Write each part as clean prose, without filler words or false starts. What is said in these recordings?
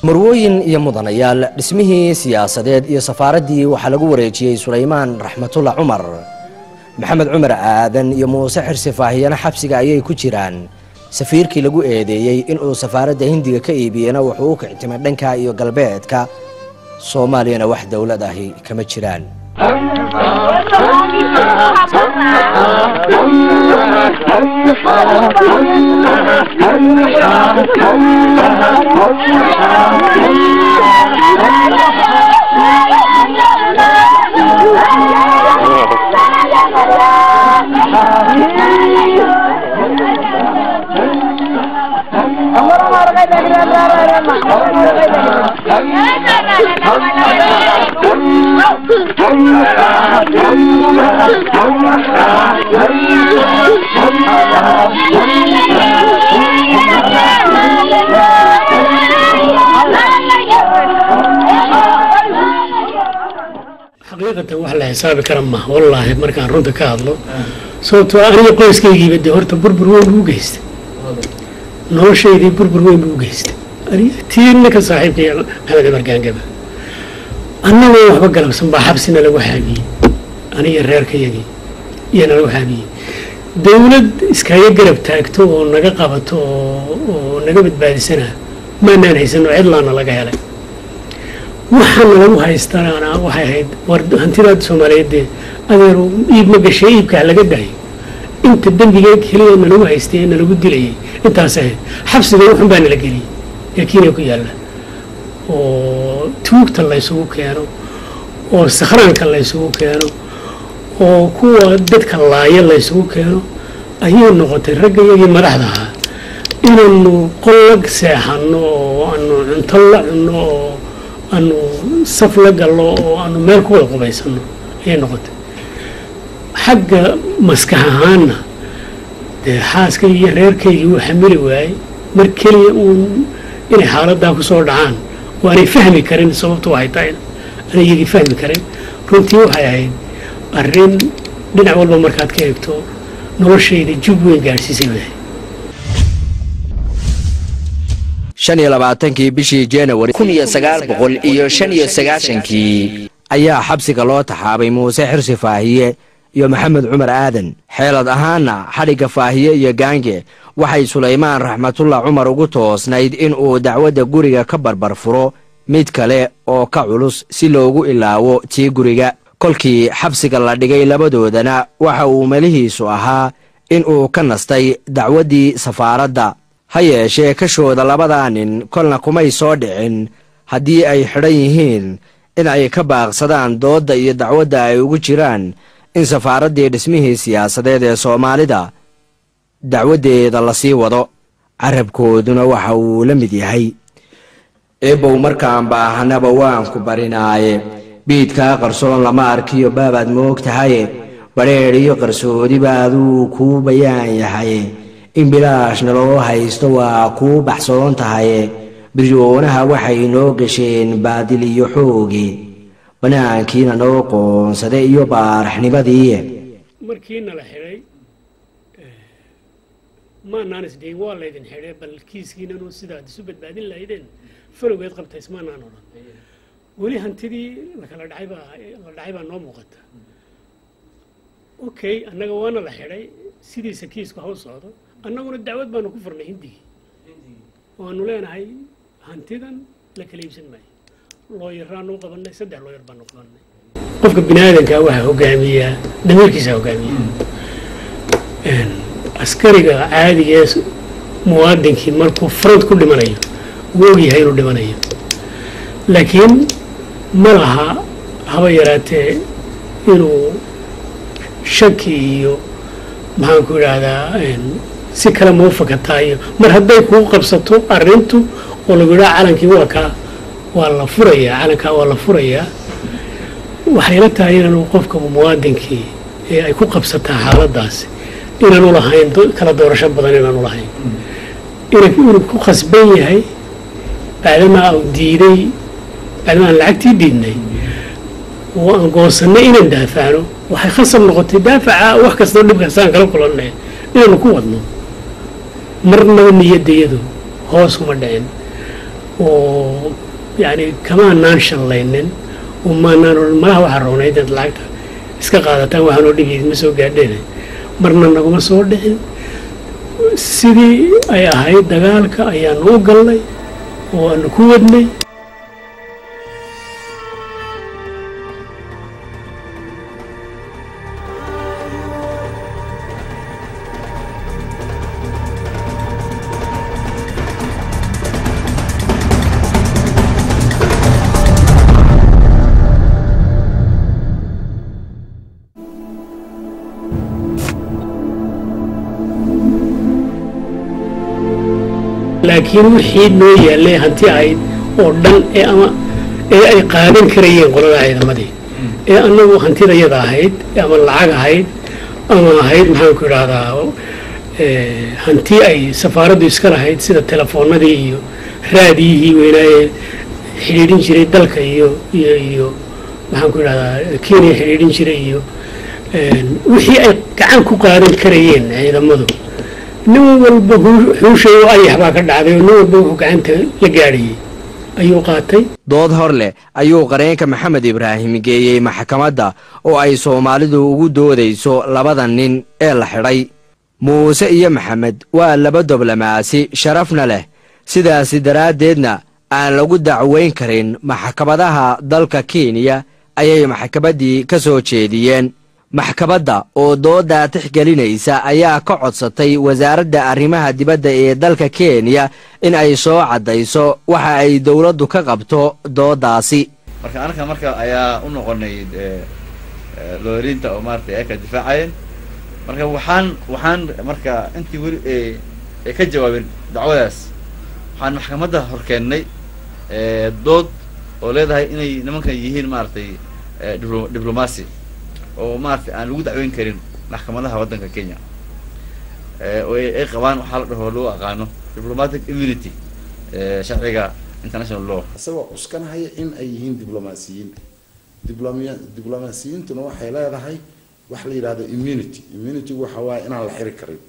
marwooyin iyo mudanayaal dhismihii siyaasadeed iyo safaaradii waxaa lagu wareejiyey Suleymaan Raxmatullah Cumar Maxamed Cumar Aadan iyo Muuse Xirsi Faahiyana xabsiga ayay ku jiraan safiirkii lagu eedeeyay in uu safaaradda Hindiga ka iibiyana wuxuu ka intimay dhanka iyo galbeedka Soomaaliyana wax dawlad ahi kama jiraan حقيقة وحلا حساب كرمه والله مركان رد كهذلو صوت أنا قوس كي بدي هرت بربر وين بوجست نور شيء دي بربر وين بوجست أنا تير لك صاحب كي هذا مركان جبه أنا ما أحب قلم سنبا حبسنا لو حابي أنا يرير كيجي ينا لو حابي دولة إسكاية قرب تاكتو ونجا قبتو ونجا بتبادل سنة ما ننهي سنو عدلنا لقى هلا waxaan lagu haystaan waxay ahayd hantida Soomaaliyeed adeero iibma gashay iibka laga dhahay inta dambiga kaliya lagu haystay lagu dilay intaas ahayd xabsiga wuxuu baan la geliyay yakiin ku yaala oo tuugta la isugu keeno oo sakhraanka la isugu keeno oo kuwa dadka laaya la isugu keeno ayay noqotay ragayagii madaxda ahaa inaanu qolag seexano aanu cunto la cuno أنو سفلة قالوا أنو مالكوا القبيسنا هي نقطة حق مسكهانا ده حاس كي يرير كي يحمل واي مركلي إني حالة ده كسر دعان وأنا فهمي كريم صوته وهايتين أنا يجي فهمي كريم كنت يوحي الرين بنعمل بمركات كيفتو نور شيء ده جبوين جالسي سويه 25 bishii January 1995 ayaa xabsiga loo taxaabay Muuse Xirsi Faahiye iyo Maxamed Cumar Aadan xeelad ahaana xariga Faahiye iyo gaange waxay Suleymaan Raxmatullah Cumar ugu toosnayd in uu dacwada guriga ka barbar furo mid kale oo ka culus si loogu ilaawo tii guriga kolkii xabsiga la dhigay labadoodana waxa uu malihiisu ahaa in uu ka nastay dacwadii safaaradda hayeeshee kashooda labada nin kolna kumay soo dhicin haddii ay xidhan yihiin in ay ka baaqsadaan doodda iyo dacwadda ay ugu jiraan in safaaraddii dhismihii siyaasadeed ee Soomaalida dacwadeeda la sii wado carabkooduna waxa uu la mid yahay eebow markaan baahanaba waan ku barinaaye biidka qarsoon lama arkiyo baabaad moogtahay bareer iyo qarsoodi baaduu ku bayaan yahay in bilaashna loo haysto waa ku baxsoon tahay birjoonaha waxay noo gasheen baadil iyo xoogi banaankiina noo qoonsaday iyo baaraxnimadii markiina la xiray ma naanis day waa la idin xiray bal kiiskiina inuu sidaa isu badbaadin lahaydeen falowgeed qabtay ismaanaan odhan weli hantidii la kala dhacay baa noo muuqata okay annaga waana la xiray sidiisa kiisku haw socdo annaguna dacwad baanu ku furnay Hindiga waanu leenahay hantidan la kala iibsan maayo looyaraanu qabanay 3 looyar baanu qabanay qofka bini'aadanka waxa hogaamiya dameerkiisa hogaamiya askariga caadiga ah muwaadinkii markuu front ku dhimanayo wuu yahay inuu dhimanayo laakiin malaha haba yaraatee inuu shaki iyo maxaan ku yiraahdaa si kala muufakataayo mar hadday ku qabsato arintu oo lagu yiraahdo calankii waa la furayaa calanka waa la furayaa waxay la tahay inuu qofka muwaadinkii ee ay ku qabsataa xaaladaas inaanu lahayn kala doorasho badan inaanu lahayn inuu ku qasban yahay baadama uu diiday baadama lacagtii diidnay waan goosanay inaan daafacno waxay khasab noqotay daafaca wax kasta dhibka saan kala kulanay inaanu ku wadno marna niyadayadu hoos uma dhicin يعني كمان نانشل لينن وما نانو ما هو حروني دad lacagta iska qaadataan waxaan oo dhigid ma soo gaadheen marna naguma soo dhicin sidii ay ahayd dagaalka ayaan u galnay oo aan ku wadnay laakiin wixii noo yaalay hanti ahayd oo dhan ee ay qaadan karayeen qolada ciidamadii ee annagu hantidayada ahayd ama lacag ahayd ama ahayd maxaan ku idhaahdaa hanti ay safaaraddu iska lahayd sida telefoonadii iyo raadiyihii weynaaye xidhiidhin jiray dalka iyo maxaan ku idhahdaa Kenya xidhiidhin jiray iyo wixii ay gacan ku qaadan karayeen ciidamadu nin walba xuushay oo ay waxba ka dhacday nin walba wuxuu gacanta la gaariyay ayuu qaatay dood hor leh ayuu qareenka Maxamed Ibraahim geeyay maxkamadda oo ay Soomaalidu ugu doodayso labada nin ee la xidhay Muuse iyo Maxamed waa laba diblomaasi sharafna leh sidaas daraadeedna aan lagu dacweyn karin maxkamadaha dalka Kenya ayay maxkamaddii ka soo jeediyeen maxkamadda oo dooda tixgelinaysa ayaa ka codsatay wasaaradda arrimaha dibadda ee dalka Kenya in ay soo cadayso waxa ay dawladdu ka qabto doodaasi marka ayaa u noqonay loorinta oo maartay ay ka difaacayeen waxaan marka intii wali ay ka jawaabin dacwadaas waxaan maxkamadda horkeenay dood oo leedahay inay nimankan yihiin maartay diblomaasi oo maartay aan lagu dacweyn karin maxkamadaha waddanka Kenya oo ay qabaan waxa la dhaho loo aqaano diplomatic immunity sharciga international law asagoo cuskanahay in ay yihiin diblomaasiyiintuna waxay leedahay wax la yiraahdo immunity waxa waa inaan la xiri karin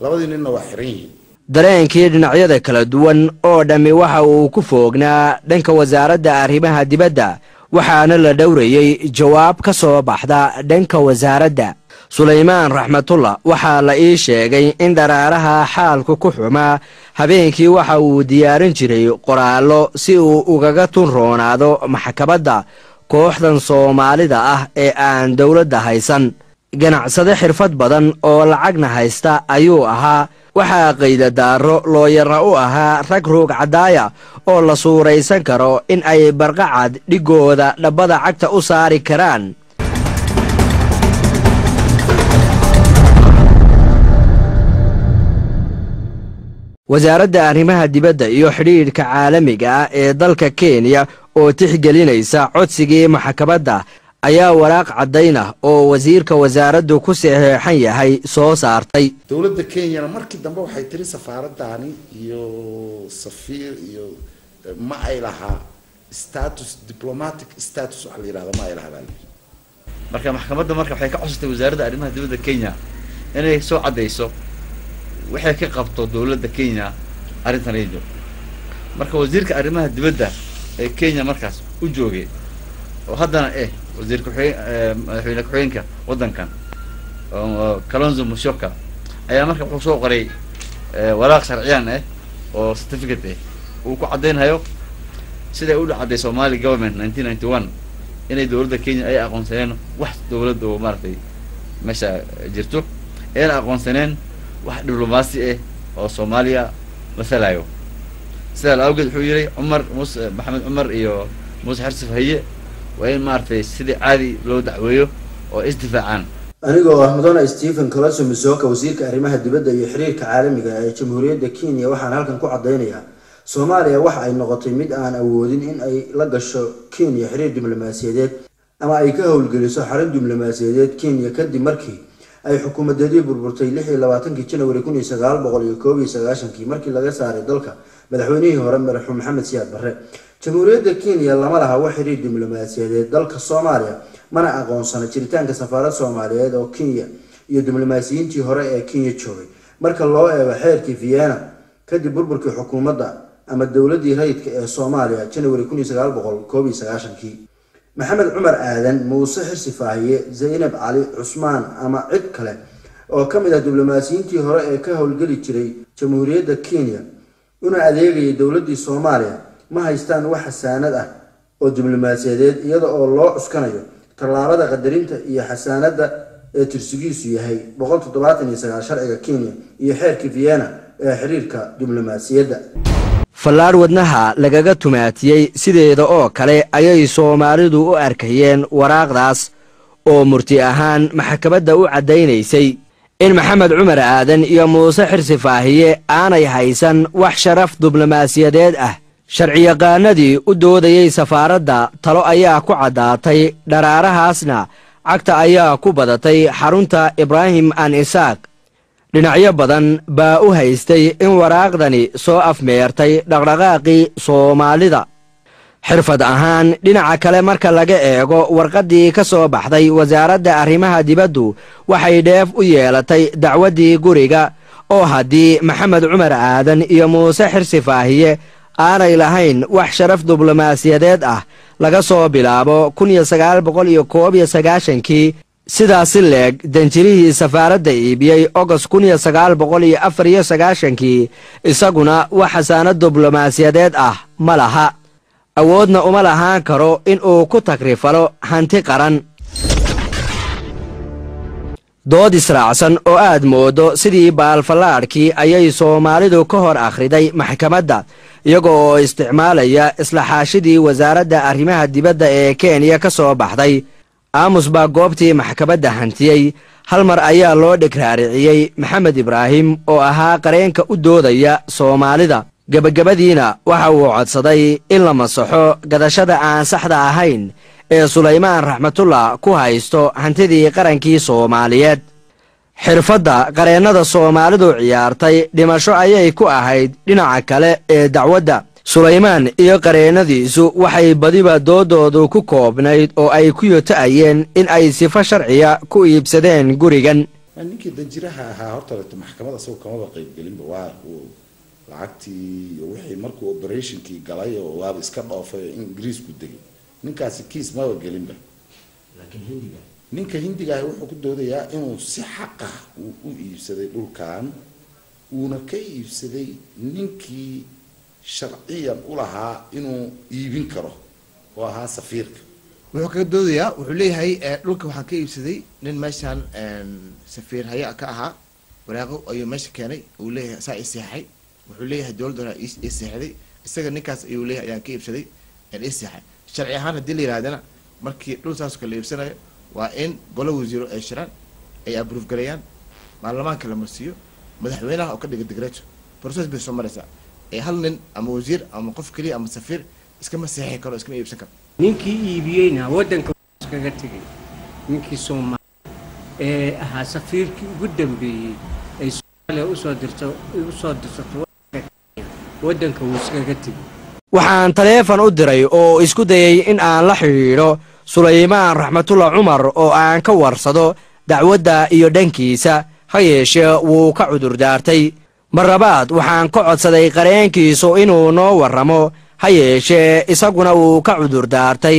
labadii ninna waa xiran yihiin dareenkii dhinacyada kala duwan oo dhami waxa uu ku foognaa dhanka wasaaradda arrimaha dibadda waxaana la dhowrayay jawaab ka soo baxda dhanka wasaaradda Suleymaan Raxmatullah waxa la ii sheegay in daraaraha xaalku ku xumaa habeenkii waxa uu diyaarin jiray qoraallo si uu ugaga tunroonaado maxkamadda kooxdan Soomaalida ah ee aan dawladda haysan ganacsade xirfad badan oo lacagna haysta ayuu ahaa waxaa qaydadaaro looyarna u ahaa rag roog cadaaya oo la suuraysan karo in ay barqacad dhigooda dhabada cagta u saari karaan wasaaradda arrimaha dibadda iyo xidhiidhka caalamiga ah ee dalka Kenya oo tixgelinaysa codsigii maxkamadda ayaa waraaq cadayna oo wasiirka wasaaraddu ku saxeexan yahay soo saartay dawladda Kenya markii dambe waxay tiri safaaraddaani iyo safiir iyo ma ay lahaa diplomatic status waxa la yiraahdo ma ay lahaa marka maxkamadda waxay ka codsatay wasaaradda arrimaha dibadda Kenya inay soo cadayso waxay ka qabto dawladda Kenya arrintan ay joogto marka wasiirka arrimaha dibadda ee Kenya markaas u joogay oo haddana wasiirka madaxweyne ku-xigeenka waddankan Kalonzo Musyoka ayaa marka wuxuu soo qoray waraaq sharciyaan oo certificate uu ku cadeynayo sida uu dhacday Somali government 1991 inay dawladda Kenya ay aqoonsaneen wax dawladda oo maartay meesha jirto ee aqoonsaneen wax diblomaasi oo Soomaaliya masalayo sida la awgeed wuxuu yiri Maxamed Umar iyo Muuse Xirsi Faahiye وين مارتي سيدي عادي لو دعويه واستفاعان anigoo ah mudane Stephen Kalonzo Musyoka wasiirka arrimaha dibadda iyo xiriirka caalamiga ee Jamhuuriyadda Kenya waxaan halkan ku cadeynayaa Soomaaliya waxa ay noqotay mid aan awoodin in ay la gasho Kenya xiriir diblomaasiyadeed ama ay ka howlgeliso xarun diblomaasiyadeed Kenya kadib markii ay xukuumadeedii burburtay 26 January 1991 markii laga saaray dalka madaxweynihii hore marxuum Maxamed Siyaad Barre Jamhuuriyadda Kenya lama laha wax xiriir diblomaasiyadeed dalka Soomaaliya mana aqoonsana jiritaanka safaaradda Soomaaliyeed oo Kenya iyo diblomaasiyiintii hore ee Kenya joogay marka loo eego xeerkii Vienna kadib burburkii xukuumadda ama dowladii rayidka ee Soomaaliya January 1991 maxamed cumar aadan muuse xirsi faahiye zaynab cali cusmaan ama cid kale oo kamid ah diblomaasiyiintii hore ee ka howlgeli jiray jamhuuriyadda Kenya una adeegayay dowladii Soomaaliya ma haystaan wax xasaanad ah oo diblomaasiyadeed iyada oo loo cuskanayo tallaabada qadarinta iyo xasaanada ee tirsigiisu yahay 179 sharciga Kenya iyo xeerka Vienna ee xiriirka diblomaasiyadda. fallaar wadnaha lagaga tumaatiyey sideeda oo kale ayay Soomaalidu u arkayeen waraaqdaas oo murti ahaan maxkamadda u cadeynaysay in maxamed cumar aadan iyo muuse xirsi faahiye aanay haysan wax sharaf diblomaasiyadeed ah. sharciyaqaanadii u doodayay safaaradda talo ayaa ku caddaatay, dharaarahaasna cagta ayaa ku badatay xarunta Ibrahim an Isaaq. dhinacyo badan baa u haystay in waraaqdani soo afmeertay dhaqdhaqaaqii Soomaalida. xirfad ahaan dhinaca kale marka laga eego warqaddii ka soo baxday wasaaradda arrimaha dibaddu waxay dheef u yeelatay dacwaddii guriga oo haddii maxamed cumar aadan iyo muuse xirsi faahiye aanay lahayn wax sharaf diblomaasiyadeed ah laga soo bilaabo 1991 sidaasi leeg danjirihii safaaradda iibiyey August 1994 isaguna wax xasaanad diblomaasiyadeed ah ma laha, awoodna uma lahaan karo in uu ku takrifalo hanti qaran. dood israacsan oo aad moodo sidii baalfallaadhkii ayay Soomaalidu ka hor akhriday maxkamadda iyagoo oo isticmaalaya isla xaashidii wasaaradda arrimaha dibadda ee Kenya ka soo baxday. aamus baa goobtii maxkamadda hantiyey. hal mar ayaa loo dhigraariciyey maxamed ibraahim oo ahaa qareenka u doodaya Soomaalida. gabagabadiina waxa uu codsaday in la masaxo gadashada aan saxda ahayn ee Sulaymaan Raxmatullah ku haysto hantidii qarankii Soomaaliyeed. xirfadda qareennada Soomaalidu ciyaartay dhimasho ayay ku ahayd dhinaca kale ee dacwadda. Sulaymaan iyo qareennadiisu waxay badiba doodoodu ku koobnayd oo ay ku yota'ayeen in ay sifo sharciya ku iibsadeen gurigan. ninkii danjiraha ahaa horta maxkamadda soo kama qayb gelinba waa lacagtii iyo wixii markuu operationkii galay oo waaba iska dhoofay Ingiriisku degay. ninkaasi kiis ma gelinba, laakiin ninka Hindiga wuxuu ku doodayaa inuu si xaq ah u iibsaday dhulkan, uuna ka iibsaday ninkii sharciyan u lahaa inuu iibin karo oo ahaa safiirka. wuxuu ka doodayaa wuxuu leeyahay dhulka waxaan ka iibsaday nin meeshan safiir haya ka ahaa, waraaqo ayuu meesha keenay, uu leeyahay saa i seexay. wuxuu leeyahay dowladda i seexday, isaga ninkaas ayuu leeyahay ayaan ka iibsaday i seexay. sharci ahaan haddii la yiraahdana markii dhul saas kala iibsanayo waa in golo wasiiro ay shiraan ay approve gareeyaan, baarlamaanka la marsiiyo, madaxweynaha oo ka dhiga digreeto process bay soo maraysaa. hal nin ama wasiir ama qof kaliya ama safiir iskama seexi karo, iskama iibsan karo. ninkii iibiyeyna waddanka iskaga tegay, ninkii Soomaali ee ahaa safiirkii ugu dambeeyey ay Soomaaliya u soo dirto waddanka uu iskaga tegay. waxaan taleefan u diray oo isku dayay in aan la xiriiro Sulaymaan Raxmatullah Cumar oo aan ka warsado dacwadda iyo dhankiisa, ha yeeshee wuu ka cudur daartay. marlabaad waxaan ka codsaday qareenkiisu inuu noo warramo, ha yeeshee isaguna wuu ka cudur daartay.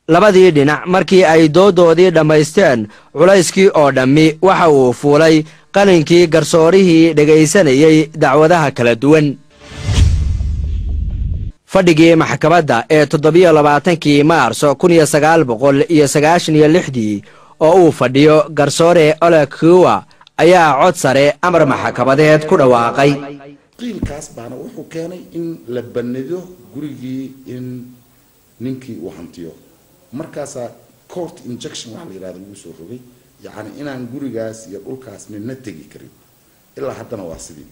labadii dhinac markii ay doodoodii dhammaysteen, culayskii oo dhammi waxa uu fuulay qalinkii garsoorihii dhegaysanayay dacwadaha kala duwan. fadhigii maxkamadda ee 27 Maarso 1996 oo uu fadhiyo garsoore Ole Kuwa ayaa cod sare amar maxkamadeed ku dhawaaqay. qiilkaas baana wuxuu keenay in la banido gurigii in ninkii uu hantiyo. markaas court injection waxa la yiraahdo lagu soo rogay, yacni inaan gurigaas iyo dhulkaas midna tegi karin. ilaa haddana waa sidii.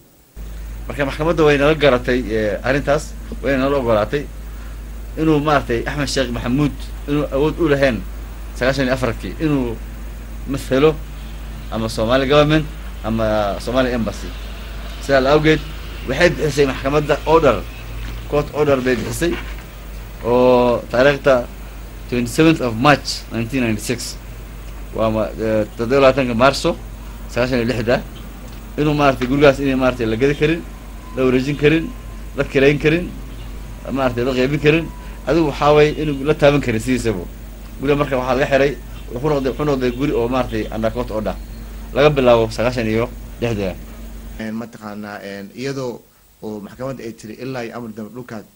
marka maxkamadda way nala garatay arrintaas, way nala ogolaatay inuu maartay Axmed Sheekh Maxamuud inuu awood u lahayn 94kii inuu مثله أما Somali government أما Somali embassy. سأل أوجد واحد حسي محكمة ده order court order بيد حسي وتاريخته 27th of March 1996 وما تدل على مارسو sagaashan iyo lixda inuu maaragtay gurigaas inay maaragtay la gadi karin la wareejin karin la kirayn karin maaragtay la qaybin karin adigu waxaa waye inuu la taaban karin sidiisaba guriga marka waxaa laga xiray wuxuu noqday guri oo maaragtay undercourt oo dhah laga bilaabo sagaashan iyo lixda mataqaanaa iyadoo oo maxkamadda ay tiri ilaa iyo amar dambe dhulkaad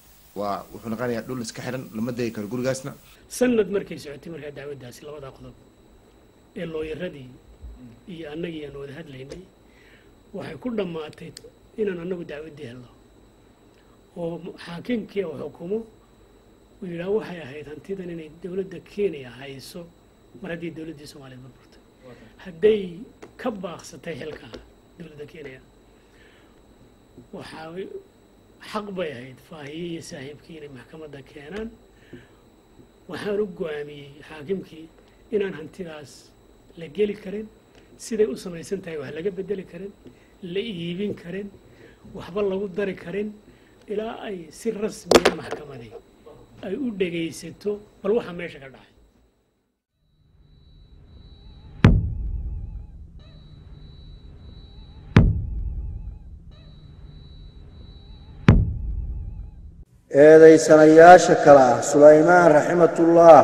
waa wuxuu noqonayaa dhul iska xiran lama degi karo gurigaasna sanad markay socotay markaa dacwaddaasi labada qodob ee looyaradii iyo annagii aan wada hadlaynay waxay ku dhammaatay inaan annagu dacwaddii helno oo xaakimkii oo xukumo uu yidhaah waxay ahayd hantidan inay dowladda Kenya hayso mar haddii dowladdii Soomaaliya burburtay hadday ka baaqsatay xilka dowladda Kenya waxaa xaq bay ahayd Faahiye iyo saaxiibkii inay maxkamadda keenaan waxaan u go'aamiyey xaakimkii inaan hantidaas la geli karin siday u samaysan tahay wax laga bedeli karin la iibin karin waxba lagu dari karin ilaa ay si rasmi ah maxkamadii ay u dhagaysato bal waxa meesha ka dhacay eedaysanayaasha kale ah Sulaymaan raximatullah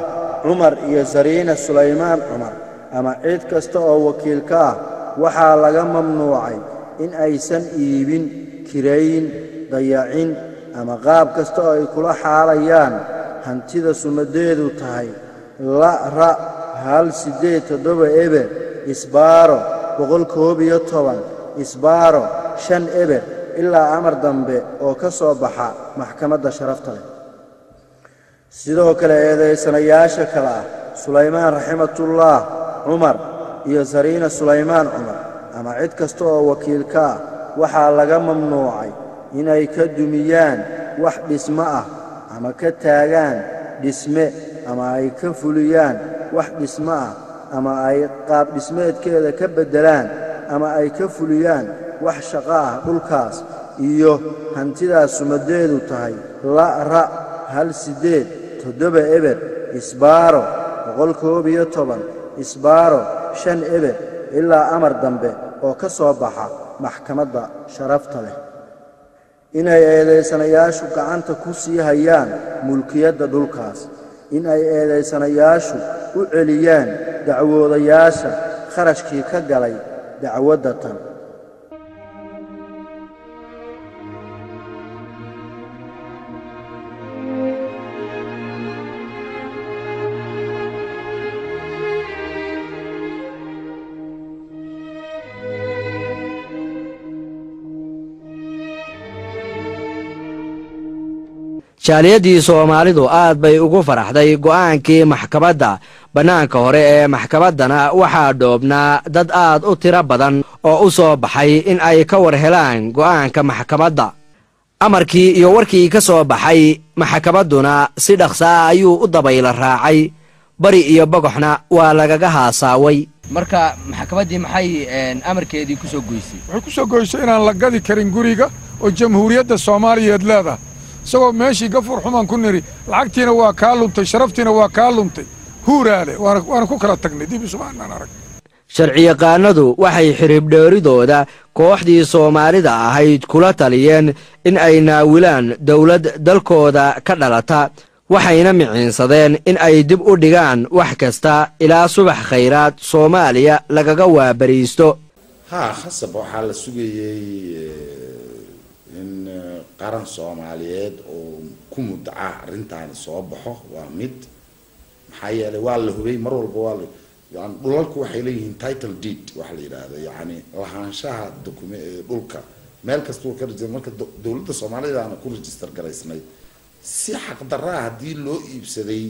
Cumar iyo Zariina Sulaymaan Cumar ama cid kasta oo wakiil ka ah waxaa laga mamnuucay in aysan iibin kirayn dayacin ama qaab kasta oo ay kula xaalayaan hantida sumadeedu tahay ra 187 eber isbaaro 111 isbaaro 5 eber ilaa amar dambe oo ka soo baxa maxkamadda sharafta leh sidoo kale eedaysanayaasha kale ah Sulaymaan raximatullah Cumar iyo Zariina Sulaymaan Cumar ama cid kasta oo wakiil ka ah waxaa laga mamnuucay inay ka dumiyaan wax dhismo ah ama ka taagaan dhisme ama ay ka fuliyaan wax dhismo ah ama ay qaab dhismeedkeeda ka bedelaan ama ay ka fuliyaan wax shaqo ah dhulkaas iyo hantidaas sumadeedu tahay ra 187 eber isbaaro 111 isbaaro 5 eber ilaa amar dambe oo ka soo baxa maxkamadda sharafta leh inay eedaysanayaashu gacanta ku sii hayaan mulkiyadda dhulkaas in ay eedaysanayaashu u celiyaan dacwoodayaasha kharashkii ka galay dacwadda tan jaaliyadii Soomaalidu aad bay ugu faraxday go'aankii maxkamadda banaanka hore ee maxkamaddana waxaa dhoobnaa dad aad u tiro badan oo u soo baxay in ay ka war helaan go'aanka maxkamadda amarkii iyo warkii ka soo baxay maxkamadduna si dhaqso ah ayuu u dabayla raacay bari iyo bogoxna waa lagaga haasaaway marka maxkamaddii maxay amarkeedii ku soo goysay waxay ku soo goysay inaan la gadi karin guriga oo jamhuuriyadda Soomaaliyeed leedahay isagoo meeshii gafur xumaan ku niri lacagtiina waa kaa luntay sharaftiina waa kaa luntay huuraale waana ku kala tagnay dib ismaan arag sharciyaqaanadu waxay xiribdheeridooda kooxdii Soomaalida ahayd kula taliyeen in ay naawilaan dawlad dalkooda ka dhalata waxayna miciinsadeen in ay dib u dhigaan wax kasta ilaa subax khayraad Soomaaliya lagaga waabariisto khasab waxaa la sugayay in qaran Soomaaliyeed oo ku muddaca arrintan soo baxo waa mid maxaa yeelay waa la hubay mar walba waa yani dhulalku waxay leeyihiin title deed waxa la yiraahdo yani lahaanshaha dhulka meel kasta oo ka register marka dawladda Soomaaliya aan ku register garaysnay si xaq darra hadii loo iibsaday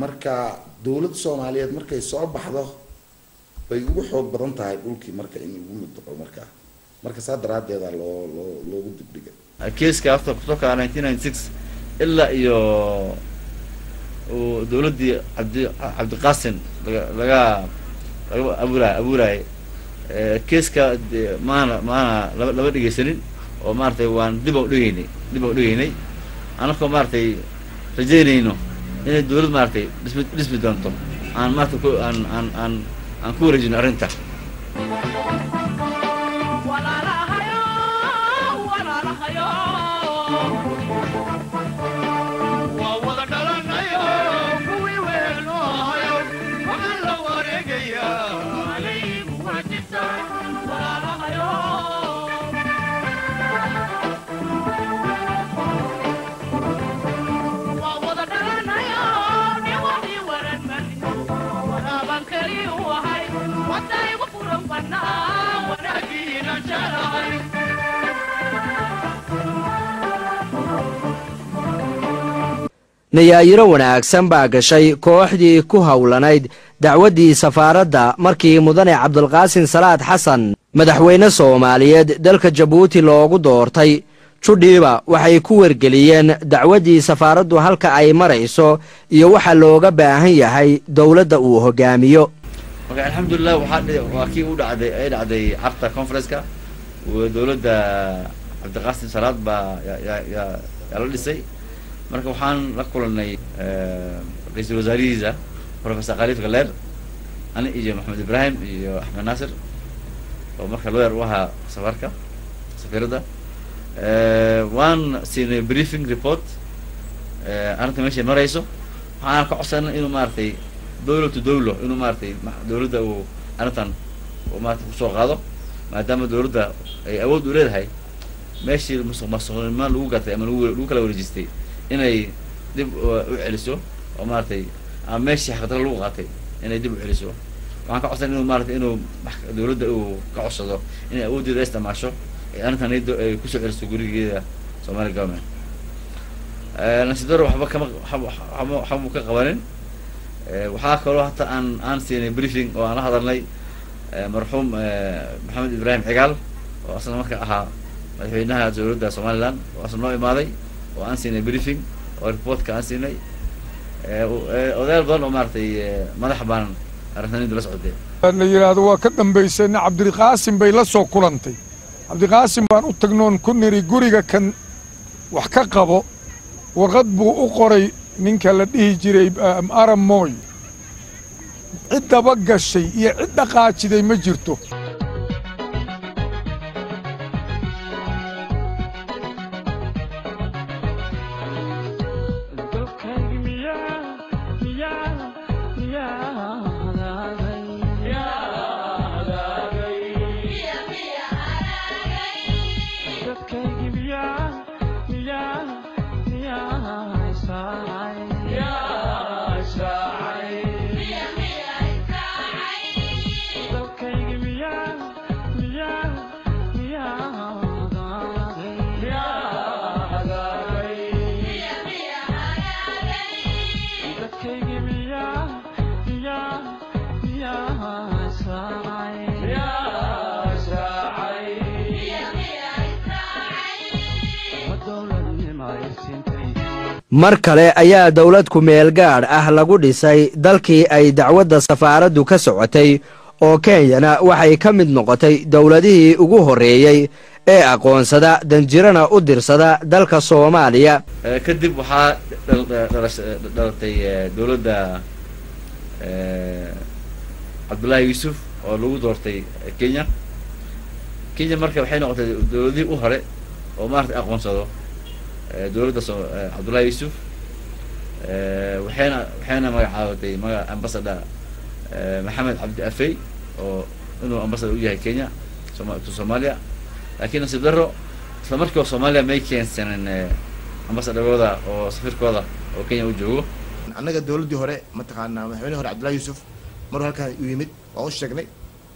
marka dawladda Soomaaliyeed markay soo baxdo bay ugu xoog badan tahay dhulkii marka in ugu muddaco marka saadaradeeda loogu dibdhigay keeska after kutoka 1996 ilaa iyo dawladdii Cabdi Qaasim laga abuuray keeska maana laba dhigeysanin oo maartay waan dib u dhigaynay anako maartay rajeynayno inay dawlad maartay dhismi doonto aan maartay aan ku wareejino arrinta nayaayiro wanaagsan baa gashay kooxdii ku howlanayd dacwaddii safaaradda markii mudane cabdulqaasin salaad xasan madaxweyne soomaaliyeed dalka jabuuti loogu doortay judhiiba waxay ku wargeliyeen dacwaddii safaaraddu halka ay marayso iyo waxa looga baahan yahay dowladda uu hogaamiyo marka alxamdulilah waa kii u dhacday carta conference-ka dowladda cabdiqaasim salaad baa yaa la dhisay marka waxaan la kulanay ra-iisul wasaarihiisa professor khaliif galeer ani iyo maxamed ibrahim iyo axmed naasir oo marka lawyer u ahaa safiiradda waan siinay briefing report arrinta meeshay marayso waxaan ka codsanay inuu maaragtay dowla to dowlo inuu maaragtay dowladda uu arrintan maaragtay kusoo qaado maadaama dowladda ay awood u leedahay meeshii musuqmaasuqnimo lagu gatay ama lagu kala wareejistay inay dib u celiso oo maaragtay ama meeshii xaqdaro lagu qaatay inay dib u celiso waxaan ka codsanay inuu maaragtay inuu dowladda uu ka codsado inay awooddeeda isticmaasho arrintan ay kusoo celiso gurigeeda Somali government nasiidaro waxba waxba ka qabanin waxaa kaloo hata aan siinay briefing oo aan la hadalnay marxuum maxamed ibrahim cigaal oo asna marka ahaa madaxweynaha dowladda Somaliland oo asna noo imaaday oo aan siinay briefing oo reportka aan siinay odayaal badan oo maaragtay madax baan arrintan la socday la yiraahdo waa ka dambeysay cabdiqaasim bay la soo kulantay cabdiqaasim baan u tagnoon ku niri guriga kan wax ka qabo warqad buu u qoray ninka la dhihi jiray aram mooy cid daba gashay iyo cid dhaqaajiday ma jirto mar kale ayaa dawlad ku meel gaadh ah lagu dhisay dalkii ay dacwadda safaaraddu ka socotay oo Kenyana waxay ka mid noqotay dawladihii ugu horeeyay ee aqoonsada danjirana u dirsada dalka Soomaaliya kadib waxaa dhalatay dawladda Abdullahi Yusuf oo lagu doortay Kenya marka waxay noqotay dawladii u hore oo maartay aqoonsado dowladda Abdullahi Yusuf waxayna magacaabatay ambassador Maxamed Cabdi Afey oo inuu ambassador u yahay Kenya Soomaaliya laakiin nasiib darro isla markii Soomaaliya may keensaneen ambassadorada oo safirkooda oo Kenya u joogo annaga dowladdii hore mataqaanaa madaxweynaha hore Abdullahi Yusuf mar halkan u yimid oo u sheegnay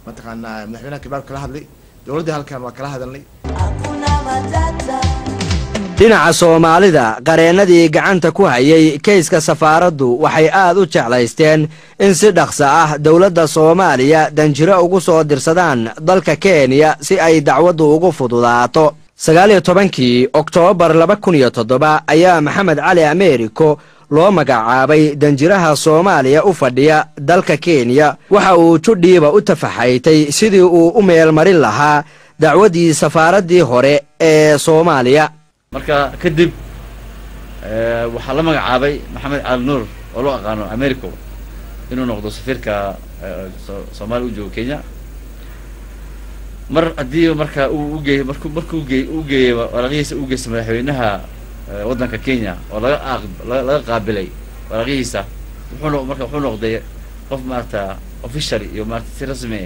mataqaanaa madaxweynaha kibaab kala hadlay dowladda halkan waa kala hadalnay dhinaca Soomaalida qareennadii gacanta ku hayay kayska safaaraddu waxay aad u jeclaysteen in si dhaqso ah dawladda Soomaaliya danjiro ugu soo dirsadaan dalka Kenya si ay dacwaddu ugu fududaato 19 Oktoobar 2007 ayaa Maxamed Cali Ameeriko loo magacaabay danjiraha Soomaaliya u fadhiya dalka Kenya waxa uu judhiiba u tafaxaytay sidii uu u meel marin lahaa dacwaddii safaaraddii hore ee Soomaaliya marka kadib waxaa la magacaabay Maxamed Cali Nuur oo loo aqaano Ameeriko inuu noqdo safiirka Soomaaliya u joogo Kenya mar haddii marka uu markuu geeyay waraqihiisa uu geystay madaxweynaha waddanka Kenya oo laga qaabilay waraqihiisa wuxuu noqday qof maarta official iyo maarta si rasmi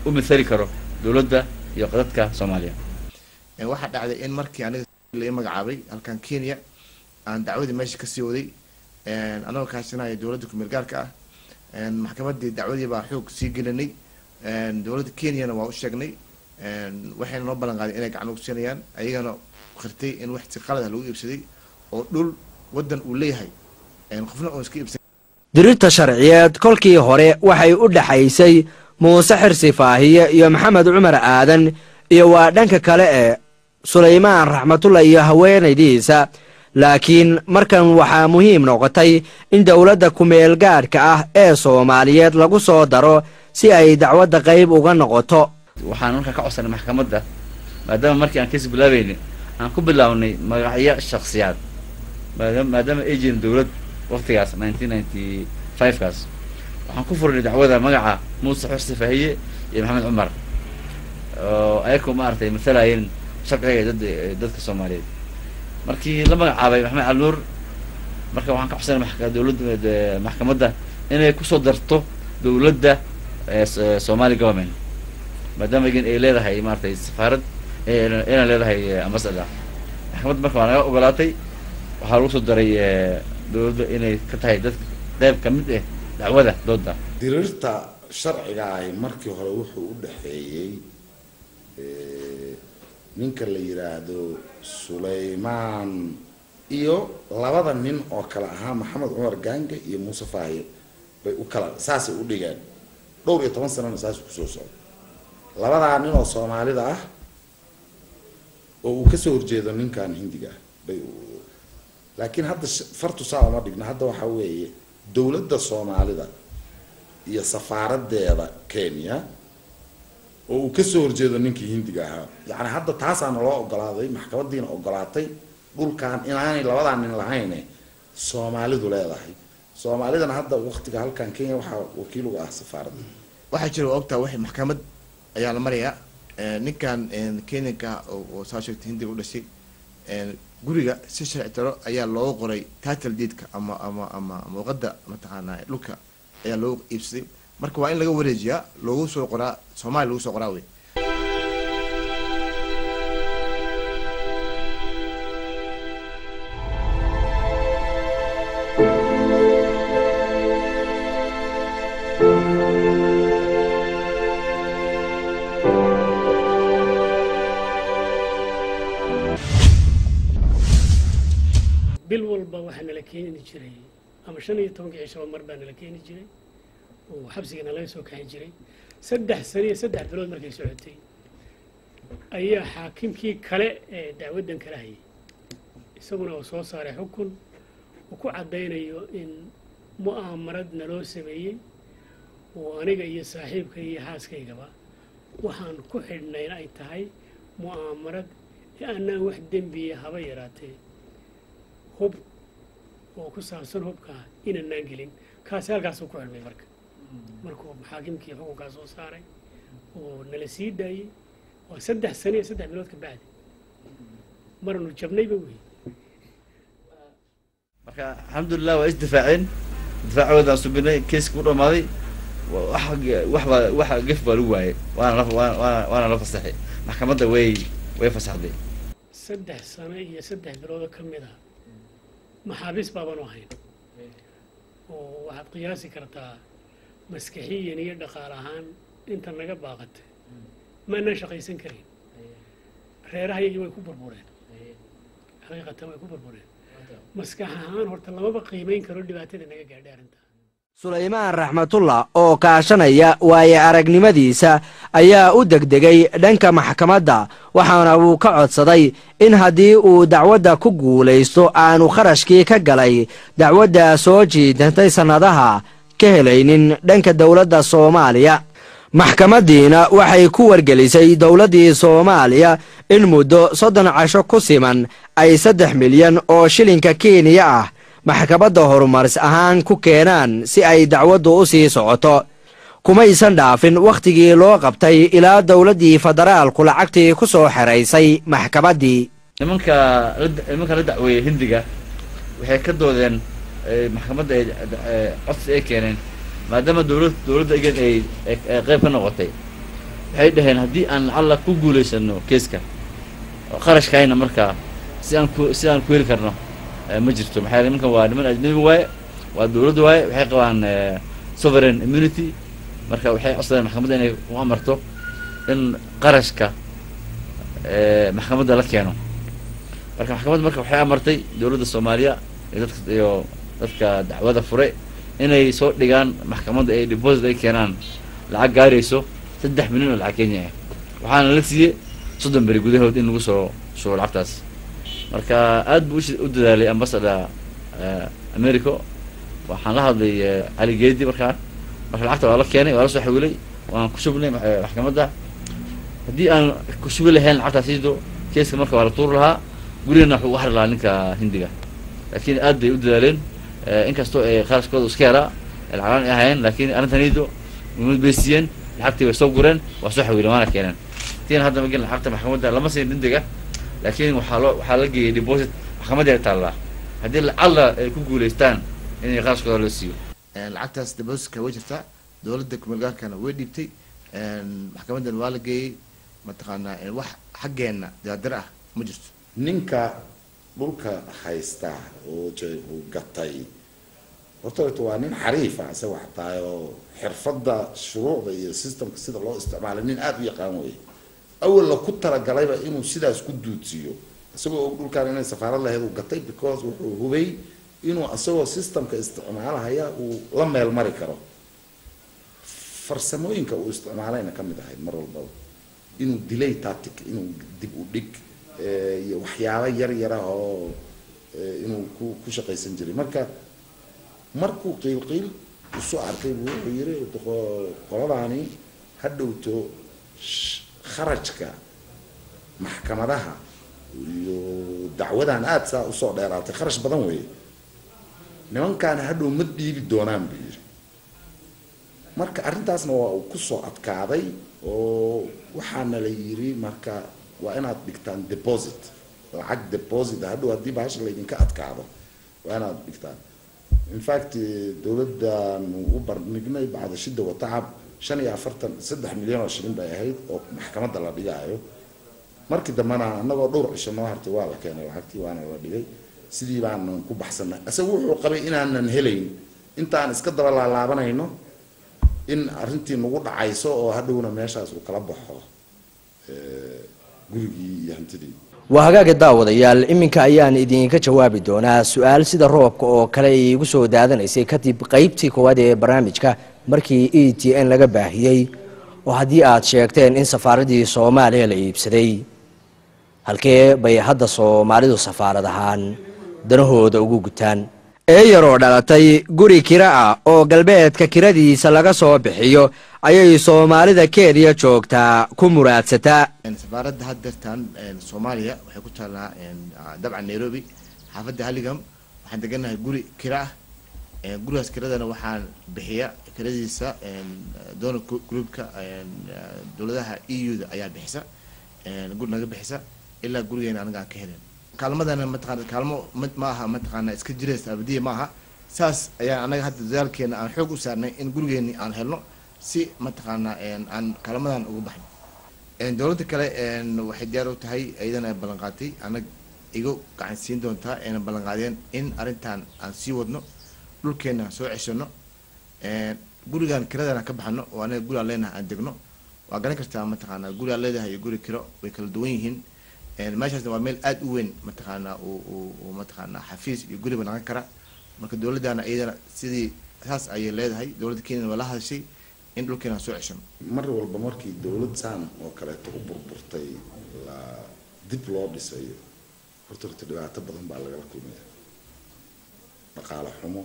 u mithali karo dawladda iyo qadadka Soomaaliya waxa dhacday in markii aniga la magacaabay halkan Kenya aan dacwadii meesha ka sii waday anoo kaashanay dawladda ku meel gaarka ah maxkamadii dacwadii baa xoog sii gelinay dawladda Kenya waa u sheegnay waxayna noo balan qaaday inay gacan u siinayaan ayagana qirtay in wax si qalad ah lagu iibsaday oo dhul wadan uu leeyahay qofna oo iska iibsaday dirirta sharciyeed kolkii hore waxay u dhaxaysay Muuse Xirsi Faahiye iyo Maxamed Cumar Aadan iyo waa dhanka kale ee Suleymaan Raxmatullah iyo haweenaydiisa laakiin markan waxaa muhiim noqotay in dawladda ku meel gaarka ah ee Soomaaliyeed lagu soo daro si ay dacwadda qayb uga noqoto waxaan markaa ka codsanay maxkamadda maadaama markii aan kiis bilaabaynay aan ku bilaabnay magacyo shakhsiyaad maadaama ay jireen dawlad waqtigaas 1995 kaas waxaan ku furnay dacwada magaca Muuse Xirsi Faahiye iyo Maxamed Cumar oo ayagoo maartay mathalayeen sharciga dadka Soomaaliyeed markii la magacaabay Maxamed Cali Nuur marka waxaan ka codsanay dawladda maxkamadda inay ku soo darto dawladda Somali government maadaama ay leedahay maartay safaarad ay leedahay ambassador maxkamadda marka waa naga ogolaatay waxaa lagu soo daray dawladda inay ka tahay dad qayb ka mid ah dacwada dooda dirirta sharciga ah markii hore wuxuu u dhaxeeyay ninka la yiraahdo Suleymaan iyo labada nin oo kala ahaa Maxamed Cumar Gaange iyo Muuse Faahiye bay u kala saasay u dhigeen dhowr iyo 10 sano saas ku soo socdo labada nin oo Soomaalida ah oo uu ka soo horjeedo ninkan Hindiga bay laakiin hadda fartu saa ma dhigna hadda waxa weeye dawladda Soomaalida iyo safaaradeeda Kenya oo uu ka soo horjeedo ninkii Hindiga ahaa yaani hadda taas aan loo ogolaaday maxkamadiina ogolaatay dhulkan inaanay labada nin lahayn Soomaalidu leedahay Soomaalidana hadda waqtiga halkan Kenya waxa wakiil uga ah safaaradda waxa jira waqtiga wax maxkamad ayaa la mariyaa ninkan Kenya oo saashigta Hindiga u dhashay guriga si sharci daro ayaa loo qoray title deedka ama waqada mataqaanaa dhulka ayaa loo iibsaday marka waa in laga wareejiyaa loogu soo qoraa Soomaali lagu soo qoraa way bil walba waxaa nala keeni jiray ama 15 cisho mar baa nala keeni jiray oo xabsigana laga soo kaxin jiray 3 sano iyo 3 bilood markay socotay ayaa xaakimkii kale ee dacwadan kala hayay isaguna oo soo saaray xukun oo ku cadeynayo in mu'aamarad naloo sameeyay oo aniga iyo saaxiibka iyo xaaskaygaba waxaan ku xidhnay ay tahay mu'aamarad aanan wax dambiya haba yaraatee hub oo ku saabsan hubka inaan gelin kaasi halkaas ku xirmay markuu xaakimkii xukunkaas soo saaray oo nala sii daayay waa 3 sano iyo 3 bilood ka bacdi marnu jabnayba weey marka alxamdulillah waa isdifaaceen difaacooda subinay kiis ku dhamaaday waxa gaf baa lagu waayay waana la fasaxay maxkamadda way fasaxday 3 sano iyo 3 bilood ka mid ah maxaabiis baaban ahayn oo waxaad qiyaasi kartaa maskaxiyan iyo dhaqaale ahaan inta naga baaqatay maana shaqaysan karin reerahayagii way ku burbureen xaqiiqatan way ku burbureen maskax ahaan horta lamaba qiimeyn karo dhibaatada naga gaadhay arrinta Suleymaan Raxmatullah oo kaashanaya waaye aragnimadiisa ayaa u degdegay dhanka maxkamadda waxaana uu ka codsaday in haddii uu dacwadda ku guulaysto aanu kharashkii ka galay dacwadda soo jiidantay sanadaha ka helaynin dhanka dawladda Soomaaliya maxkamadiina waxay ku wargelisay dawladdii Soomaaliya in muddo 30 casho ku siman ay 3 milyan oo shilinka Kenya ah maxkamadda horumaris ahaan ku keenaan si ay dacwaddu u sii socoto kumaysan dhaafin wakhtigii loo qabtay ilaa dowladdii federaalku lacagtii ku soo xeraysay maxkamaddii. nimanka la dacweeyey hindiga waxay ka doodeen maxkamadda codsi ay keeneen maadaama dowladda igan ay qayb ka noqotay waxay dhaheen haddii aan lacalla ku guulaysano keeska oo qarashkayna markaa si aan ku heli karno ma jirto maxaa yeelay nimankan waa niman ajnabi waaye waa dowladda waaye waxay qabaan sovereign immunity marka waxay codsadeen maxkamadda inay u amarto in qarashka maxkamadda la keeno marka maxkamadda marka waxay amartay dowladda Soomaaliya iyo dadka dacwada fure inay soo dhigaan maxkamadda ay deposit ay keenaan lacag gaarayso 3 milyan oo lacag Kenya ah waxaana la siiyay 30 bari gudahood in lagu soo lacagtaas marka aad buu u dadaalay ambassador America waxaan la hadlay Ali Geedi marka lacagta waa la keenay waa la soo xawilay waan ku shubnay maxkamadda haddii aan ku shubi lahayn lacagtaasiido keeska marka waa la tuur lahaa gurigana wuxuu u xari lahaa ninka hindiga laakiin aad bay u dadaaleen inkastoo ay qarashkooda iska yaraa lacaglaan ay ahaayeen laakiin arrintaniido muhiimad bay siiyeen lacagtii way soo gureen waa soo xawileen waana keeneen tiin hadda magin lacagta maxkamadda lama siin hindiga laakiin waxaa la geeyay deposit maxkamadda ay taallaa haddii lacalla ay ku guulaystaan inay qarashkooda loo siiyo lacagtaas depositka way jirtaa dowladda kumeelgaarkana way dhiibtay maxkamaddan waa la geeyey mataqaanaa wax xaggeena daadir ah ma jirto ninka dhulka haysta oo gatay horta waa nin xariif ah isaga xataa oo xirfadda shuruucda iyo systemka sida loo isticmaalo nin aad u yaqaan weeye awal la ku talagalayba inuu sidaas ku duudsiyo isagoo dhulkan inay safaarad lahayd uu gatay because wuxuu hubay inuu asagoo systemka isticmaalahaya uu la meel mari karo farsamooyinka uu isticmaalayna ka mid ahayd mar walbaba inuu delay tactic inuu dib u dhig iyo waxyaabo yar oo inuu ku shaqaysan jiray markuu qiil usoo arkay wuxuu yiri qoladaani hadhowto kharajka maxkamadaha iyo dacwadan aad saa usoo dheeraatay kharash badan weeye nimankaan hadhow ma dhiibi doonaan buu yiri marka arrintaasna waa uu kusoo adkaaday oo waxaana la yiri marka waa inaad dhigtaan deposit lacag deposit hadhow haddii bahasha laydinka adkaado waa inaad dhigtaan in fact dowladdan u barnignay bacda shida wa tacab 45 milyan oo shilin bay ahayd oo maxkamadda la dhigaayo markii dambana annagoo dhowr cisho noo hartay waa la keenay lacagtii waana la dhigay sidii baan ku baxsanay asagu wuxuu qabay inaanan helayn intaan iska daba laalaabanayno in arrintii nagu dhacayso oo hadhowna meeshaas uu kala baxo gurigii iyo hantidii waa hagaaga daawadayaal iminka ayaan idinka jawaabi doonaa su'aal sida roobka oo kale ay igu soo daadanaysay kadib qaybtii koowaad ee barnaamijka markii ETN laga baahiyey oo haddii aad sheegteen in safaaradii Soomaaliya la iibsaday halkee bay hadda Soomaalidu safaarad ahaan danahooda ugu gutaan yaroo dhalatay guri kira ah oo galbeedka kiradiisa laga soo bixiyo ayay Soomaalida Kenya joogtaa ku muraadsataa safaaradda haddeertan Soomaaliya waxay ku taalaa dabcan Nairobi xaafadda Halligam waxaan deganahay guri kira ah gurigaas kiradana waxaan bixiya kiradiisa donor groupka dowladaha EU-da ayaa bixisa guri naga bixisa ilaa gurigeena anaga ka helin kaalmadana mataqaana kaalmo ma aha mataqaana iska jiraysa abadiye ma aha saas ayaa anaga hadda dadaalkeena aan xoog u saarnay in gurigeeni aan helno si mataqaana aan kaalmadan ugu baxno dowladda kale waxay diyaar u tahay ayadana ballan qaatay anag igu gacan siin doontaa in ballan qaadeen in arrintan aan sii wadno dhulkeena soo ceshano gurigan kiradana ka baxno oo anaga guri aan leenahay aan degno waa garan kartaa mataqaana guri aan leedahay iyo guri kiro way kala duwan yihiin meeshaasna waa meel aad u weyn mataqaana uu mataqaana xafiis iyo guriba noqon kara marka dowladana iyadana sidii saas ayay leedahay dowladda Kenya waa la hadashay in dhulkeena soo ceshano mar walba markii dowlad saan oo kale u burburtay la dib loo dhisayo horta dhibaato badan baa laga kulmay dhaqaale xumo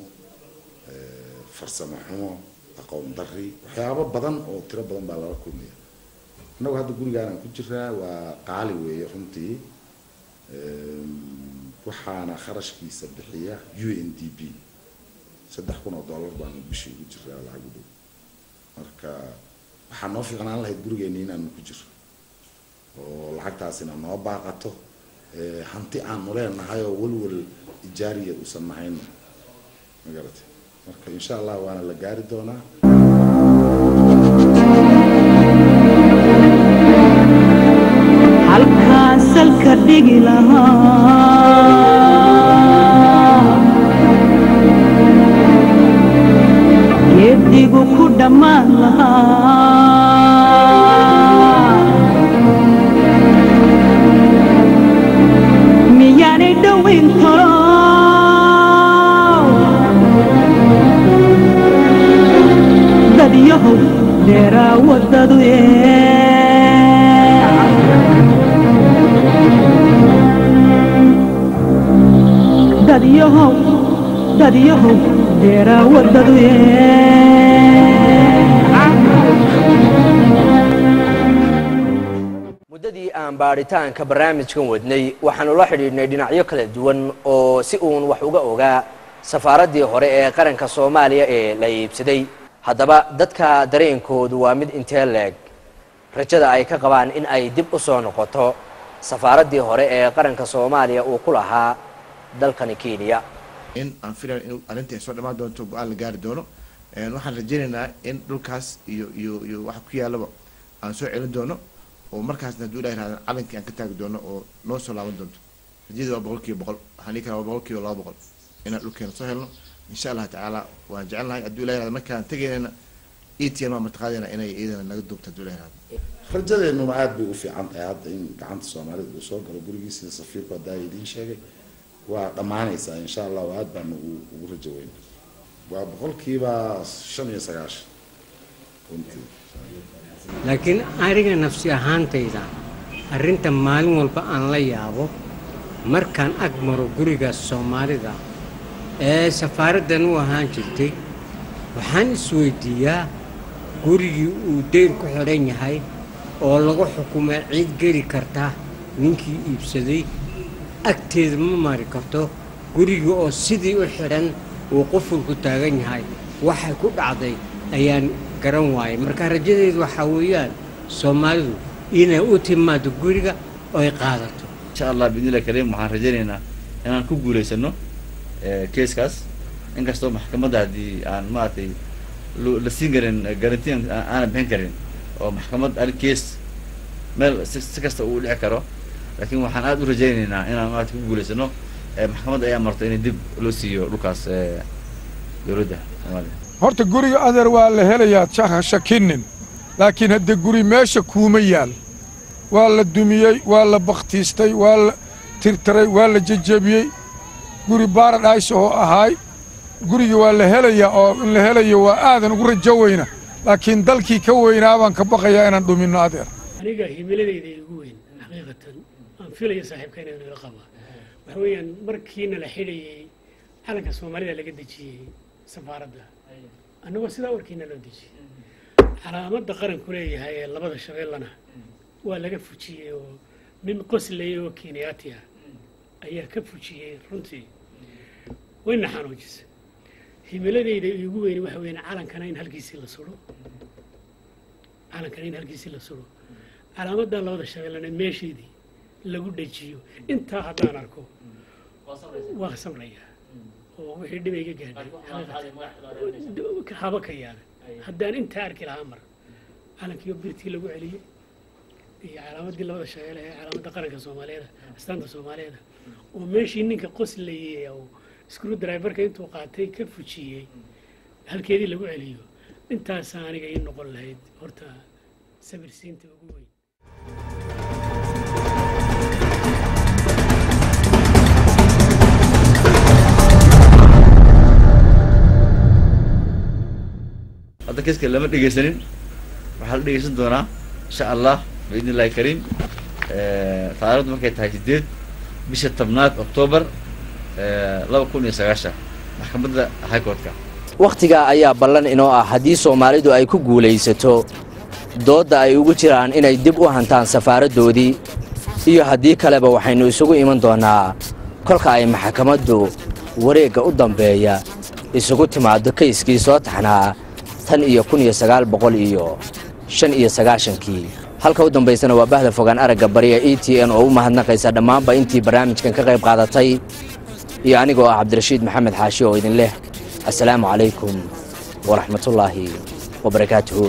farsamo xumo aqoon darri waxyaabo badan oo tiro badan baa laga kulmay annagu hadda gurigaan ku jiraa waa qaali weeye runtii waxaana kharashkiisa bixiya UNDP $3,000 baan bishii ugu jiraa lacag u dhow marka waxaa noo fiicnaan lahayd gurigeena inaanu ku jiro oo lacagtaasina noo baaqato hanti aanu leenahay oo walwal ijaariya uusan nahayn magaratay marka insha allah waana la gaari doonaa halkaas salka dhigi lahaa geedigu ku dhammaan lahaa miyaanay dhowin karo dadyahow dheeraa wadadu dadyahow dheeraa wadadu muddadii aan baadhitaanka barnaamijkan wadnay waxaanu la xidhiidhnay dhinacyo kala duwan oo si uun wax uga ogaa safaaraddii hore ee qaranka soomaaliya ee la iibsaday haddaba dadka dareenkoodu waa mid intee leeg rajada ay ka qabaan in ay dib u soo noqoto safaaraddii hore ee qaranka soomaaliya uu ku lahaa dalkani Kenya in aan filan in arrintii soo dhamaan doonto go'aan la gaari doono waxaan rajaynaynaa in dhulkaas iyo wax ku yaalaba aan soo celin doono oo markaasna hadduu ilaahay raadin calankii aan ka taagi doono oo noo soo laaban doonto rajada waa 100% waxaan dhihi karaa waa 200% inaan dhulkeena soo helno insha allah tacaala waan jecelnahay hadduu ilaahay raadin markaan tegaynana ETN ma mataqaadina inay ciidana naga duubto hadduu ilaahay raadin rajadeennuna aad bay u fiican tahay hadda in gacanta Soomaalida uu soo galo gurigiisa safiirku hadda idiin sheegay waa dhamaanaysaa insha allah aad baan ugu rajo weyn waa 95% runtii laakiin aniga nafsi ahaantayda arrinta maalin walba aan la yaabo markaan ag maro guriga Soomaalida ee safaaraddan u ahaan jirtay waxaan isweydiiyaa gurigii uu deyn ku xiran yahay oo lagu xukumay cid geli karta ninkii iibsaday agteeda ma mari karto gurigii oo sidii u xiran uu qofulku taagan yahay waxay ku dhacday ayaan garan waayay marka rajadeedu waxa weeyaan Soomaalidu inay u timaado guriga oo ay qaadato insha allah bidnillah kariim waxaan rajaynaynaa inaan ku guuleysano keeskaas inkastoo maxkamadda haddii aan maaragtay la siin karin garantiin aanan bixin karin oo maxkamad al kees meel si kasta uu dhici karo laakiin waxaan aad u rajaynaynaa inaan maaragtay ku guuleysano maxkamadda ayaa martay in dib loo siiyo dhulkaas dowladda Soomaaliya horta guriga adeer waa la helayaa shakinin laakiin hadda guri meesha kuuma yaal waa la dumiyey waa la baktiistay waa la tirtiray waa la jajabiyey guri baradhays oo ahaay guriga waa la helayaa oo in la helayo waa aadan ugu rajo weyna laakiin dalkii ka weynaa baan ka baqayaa inaan dhuminno adeer aniga himiladeyda ugu weyn xaqiiqatan aan filaya saaxiibkayna inuu ila qaba waxa weeyaan markiina la xidhayay calanka Soomaalida laga dejiyey safaaradda annagoo sidaa warkiina loo dejiyey calaamadda qaranku leeyahay ee labada shabeellana waa laga fujiyey oo nin qoslay oo Kenyaati ah ayaa ka fujiyey runtii wayna xanuujisay himiladeyda ugu weyn waxa weeyaan calankana in halkiisii la suro calaamadda labada shabeellana meesheedii lagu dhajiyo intaa haddaan arko waa samrayaa oo wixii dhibayga gaadhay haba ka yaala haddaan intaa arki lahaa mar calankiioo birtii lagu celiyey iyo calaamaddii labada shabeelle ee calaamadda qaranka Soomaaliyeed astaanta Soomaaliyeed oo meeshii ninka qoslayay oo screw driverka intuu qaatay ka fujiyey halkeedii lagu celiyo intaas aniga ii noqon lahayd horta sabirsiinta ugu weyn hadda keeska lama dhegeysanin waxaa la dhegeysan doonaa insha allah biidnillahi kariim taariikhdu markay tahay 8 bisha 10 Oktoobar 2009 maxkamadda high court-ka wakhtiga ayaa ballan inoo ah haddii Soomaalidu ay ku guulaysato doodda ay ugu jiraan inay dib u hantaan safaaraddoodii iyo haddii kaleba waxaynu isugu iman doonaa kolka ay maxkamaddu wareegga u dambeeya isugu timaado kayskii soo taxnaa tan iyo 1995 halka u dambaysana waa bahda fogaan aragga bariya ETN oo u mahadnaqaysa dhammaanba intii barnaamijkan ka qayb qaadatay iyo anigoo ah Cabdirashiid Maxamed Xaashi oo idin leh assalaamu calaykum waraxmatullaahi wabarakaatuhu